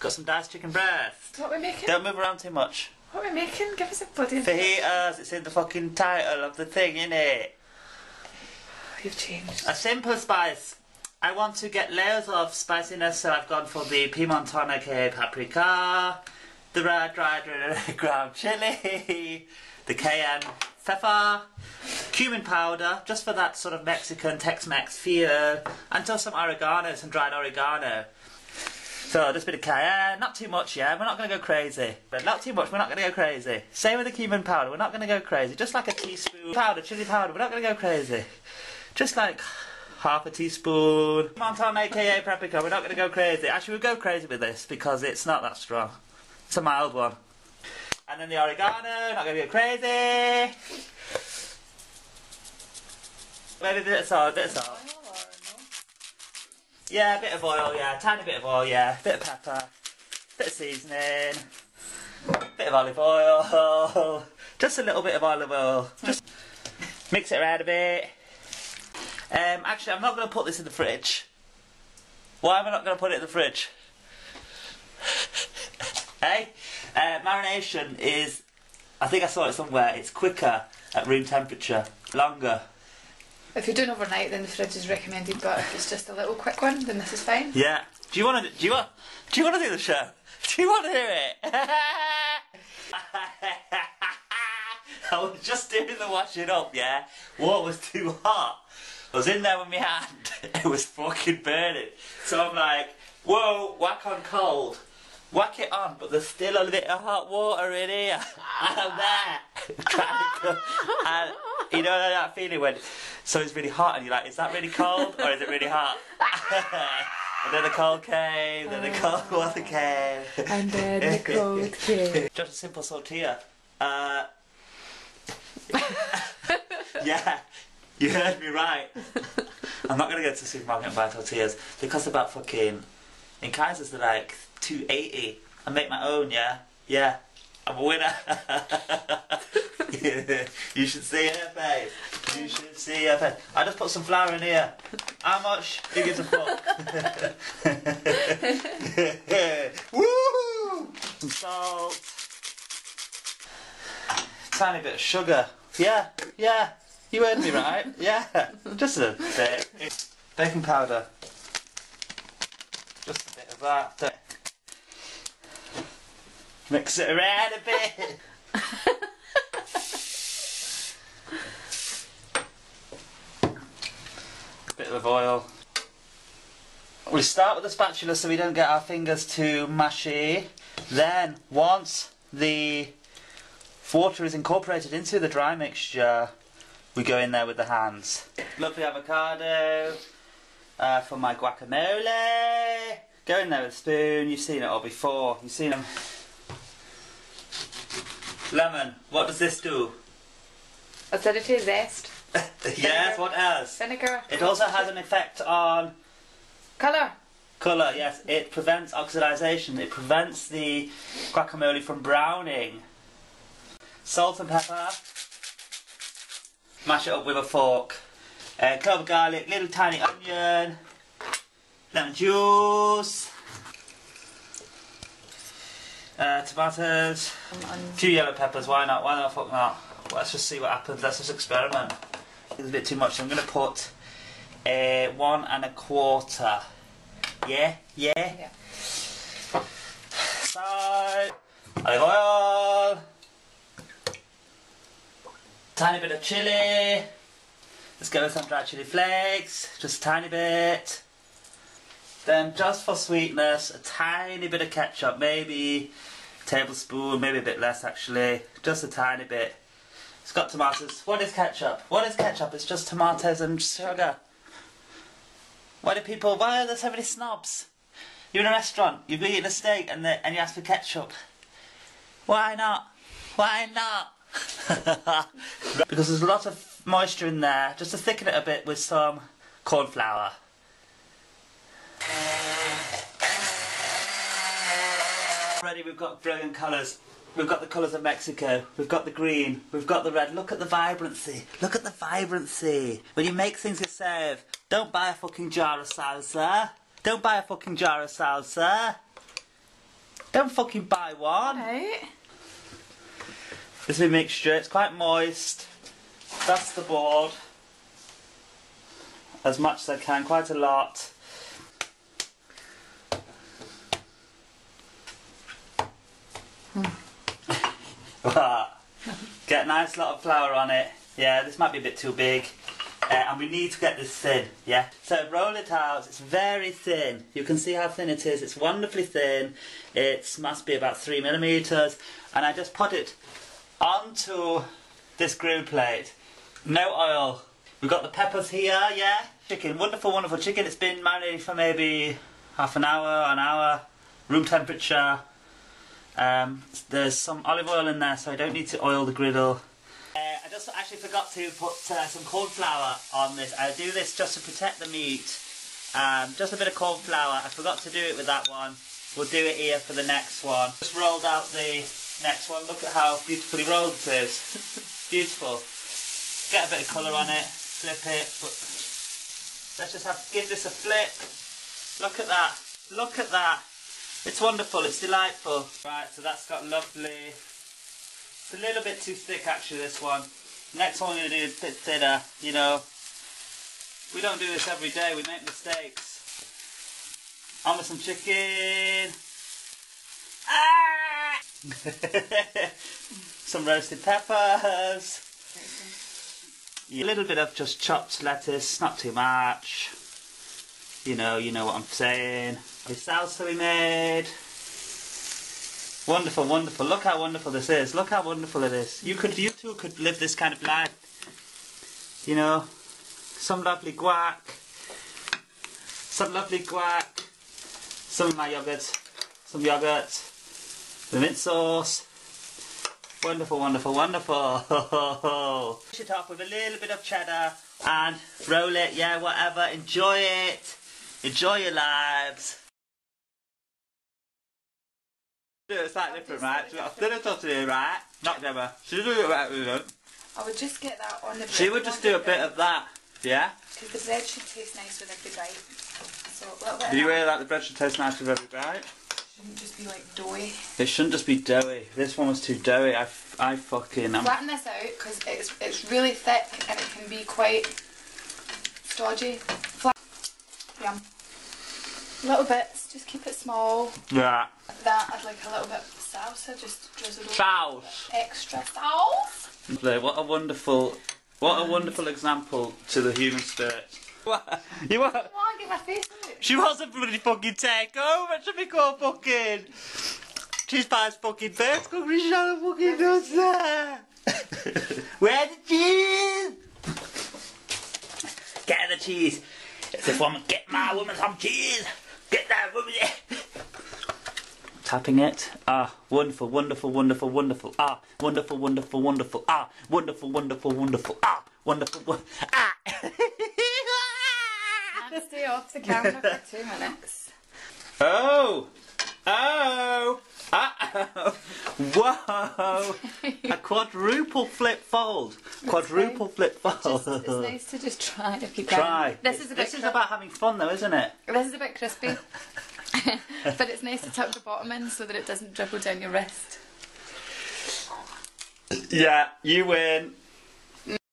Got some diced chicken breast. What are we making? Don't move around too much. What are we making? Give us a bloody... Fajitas, it's in the fucking title of the thing, innit? You've changed. A simple spice. I want to get layers of spiciness, so I've gone for the Piemontone aka paprika, the red dried ground chili, the cayenne pepper, cumin powder, just for that sort of Mexican Tex-Mex feel, and just some oregano, some dried oregano. So just a bit of cayenne, not too much, yeah, we're not going to go crazy. But not too much, we're not going to go crazy. Same with the cumin powder, we're not going to go crazy. Just like a teaspoon powder, chili powder, we're not going to go crazy. Just like half a teaspoon. Piemontone aka paprika, we're not going to go crazy. Actually, we'll go crazy with this because it's not that strong. It's a mild one. And then the oregano, not going to go crazy. Maybe a bit of salt, Yeah, a bit of oil, yeah, tiny bit of oil, yeah, bit of pepper, bit of seasoning, bit of olive oil, just a little bit of olive oil. Just mix it around a bit. Actually, I'm not going to put this in the fridge. Why am I not going to put it in the fridge? Hey? Marination is, I think I saw it somewhere, it's quicker at room temperature, longer. If you're doing overnight, then the fridge is recommended, but if it's just a little quick one, then this is fine. Yeah. Do you want to do the show? Do you want to do it? I was just doing the washing up, yeah? Water was too hot. I was in there with my hand. It was fucking burning. So I'm like, whoa, whack on cold. Whack it on, but there's still a bit of hot water in here. And I'm there. Trying to cook. And you know that feeling when something's really hot and you're like, is that really cold or is it really hot? And then the cold came, then the cold water came. And then the cold came. Just a simple tortilla. Yeah, you heard me right. I'm not going to go to the supermarket and buy tortillas. They cost about fucking... In Kaiser's they're like $2.80. I make my own, yeah? Yeah. I'm a winner. You should see her face. You should see her face. I just put some flour in here. How much? Who gives a fuck? Woo! Some salt. Tiny bit of sugar. Yeah, yeah. You heard me right. Yeah. Just a bit. Baking powder. Just a bit of that. Mix it around a bit. Bit of oil. We start with the spatula so we don't get our fingers too mushy. Then, once the water is incorporated into the dry mixture, we go in there with the hands. Lovely avocado for my guacamole. Go in there with a spoon. You've seen it all before. You've seen them. Lemon. What does this do? Acidity, zest. Yes, what else? Vinegar. It also has an effect on Colour. colour, yes. It prevents oxidization. It prevents the guacamole from browning. Salt and pepper. Mash it up with a fork. Clove of garlic, little tiny onion. Lemon juice. Tomatoes. A few yellow peppers, why not? Why the fuck not? Let's just see what happens. Let's just experiment. It's a bit too much, so I'm going to put 1 1/4. Yeah? Yeah? Yeah. Salt. Olive oil. Tiny bit of chili. Let's go with some dried chili flakes. Just a tiny bit. Then just for sweetness, a tiny bit of ketchup. Maybe a tablespoon, maybe a bit less actually. Just a tiny bit. It's got tomatoes. What is ketchup? What is ketchup? It's just tomatoes and sugar. Why are there so many snobs? You're in a restaurant, you've eaten a steak and you ask for ketchup. Why not? Why not? Because there's a lot of moisture in there, just to thicken it a bit with some corn flour. Already we've got brilliant colours. We've got the colours of Mexico, we've got the green, we've got the red. Look at the vibrancy, look at the vibrancy. When you make things yourself, don't buy a fucking jar of salsa. Don't buy a fucking jar of salsa. Don't fucking buy one. Right. This is a mixture. It's quite moist. That's the board. As much as I can, quite a lot. Get a nice lot of flour on it. Yeah, this might be a bit too big. And we need to get this thin, yeah? So roll it out. It's very thin. You can see how thin it is. It's wonderfully thin. It must be about 3 millimeters. And I just put it onto this grill plate. No oil. We've got the peppers here, yeah? Chicken, wonderful, wonderful chicken. It's been marinating for maybe half an hour, room temperature. There's some olive oil in there, so I don't need to oil the griddle. I just actually forgot to put some corn flour on this. I do this just to protect the meat. Just a bit of corn flour. I forgot to do it with that one. We'll do it here for the next one. Just rolled out the next one. Look at how beautifully rolled it is. Beautiful. Get a bit of colour on it. Flip it. But let's just give this a flip. Look at that. Look at that. It's wonderful. It's delightful. Right, so that's got lovely. It's a little bit too thick actually, this one. Next one we're going to do a bit thinner, you know. We don't do this every day, we make mistakes. On with some chicken. Ah! Some roasted peppers. A little bit of just chopped lettuce, not too much. You know what I'm saying. The salsa we made. Wonderful, wonderful. Look how wonderful this is. Look how wonderful it is. You too could live this kind of life. You know, some lovely guac. Some lovely guac. Some of my yogurt. Some yogurt. The mint sauce. Wonderful, wonderful, wonderful. Finish it off with a little bit of cheddar and roll it. Yeah, whatever. Enjoy it. Enjoy your lives. It's like different, right? So we've got a thinner tortilla, right? Not never. She do it right with it. I would just get that on the bread. She would just do a bit of that, yeah? Because the bread should taste nice with every bite. So a little bit Do you really like the bread should taste nice with every bite? Shouldn't just be like doughy. It shouldn't just be doughy. This one was too doughy. I fucking... Flatten this out because it's really thick and it can be quite stodgy. Yum. Little bits, just keep it small. Yeah. That I'd like a little bit of salsa, just drizzled over. Sauce. Extra sauce. What a wonderful example to the human spirit. What? You what? I want to get my face out. She wasn't bloody fucking take over to be called fucking. She's past fucking first cookery show fucking does that. Where's the cheese? Get her the cheese. It's this woman, get my woman some cheese. Get that woman. Tapping it. Ah, wonderful, wonderful, wonderful, wonderful. Ah, wonderful, wonderful, wonderful. Ah, wonderful, wonderful, wonderful. Ah, wonderful, ah. Can't stay off the camera for 2 minutes. Oh! Oh! Uh-oh! Whoa! A quadruple flip fold. Quadruple flip fold. It's nice to just try if you can. Try. This is about having fun though, isn't it? This is a bit crispy. But it's nice to tuck the bottom in so that it doesn't dribble down your wrist. Yeah, you win.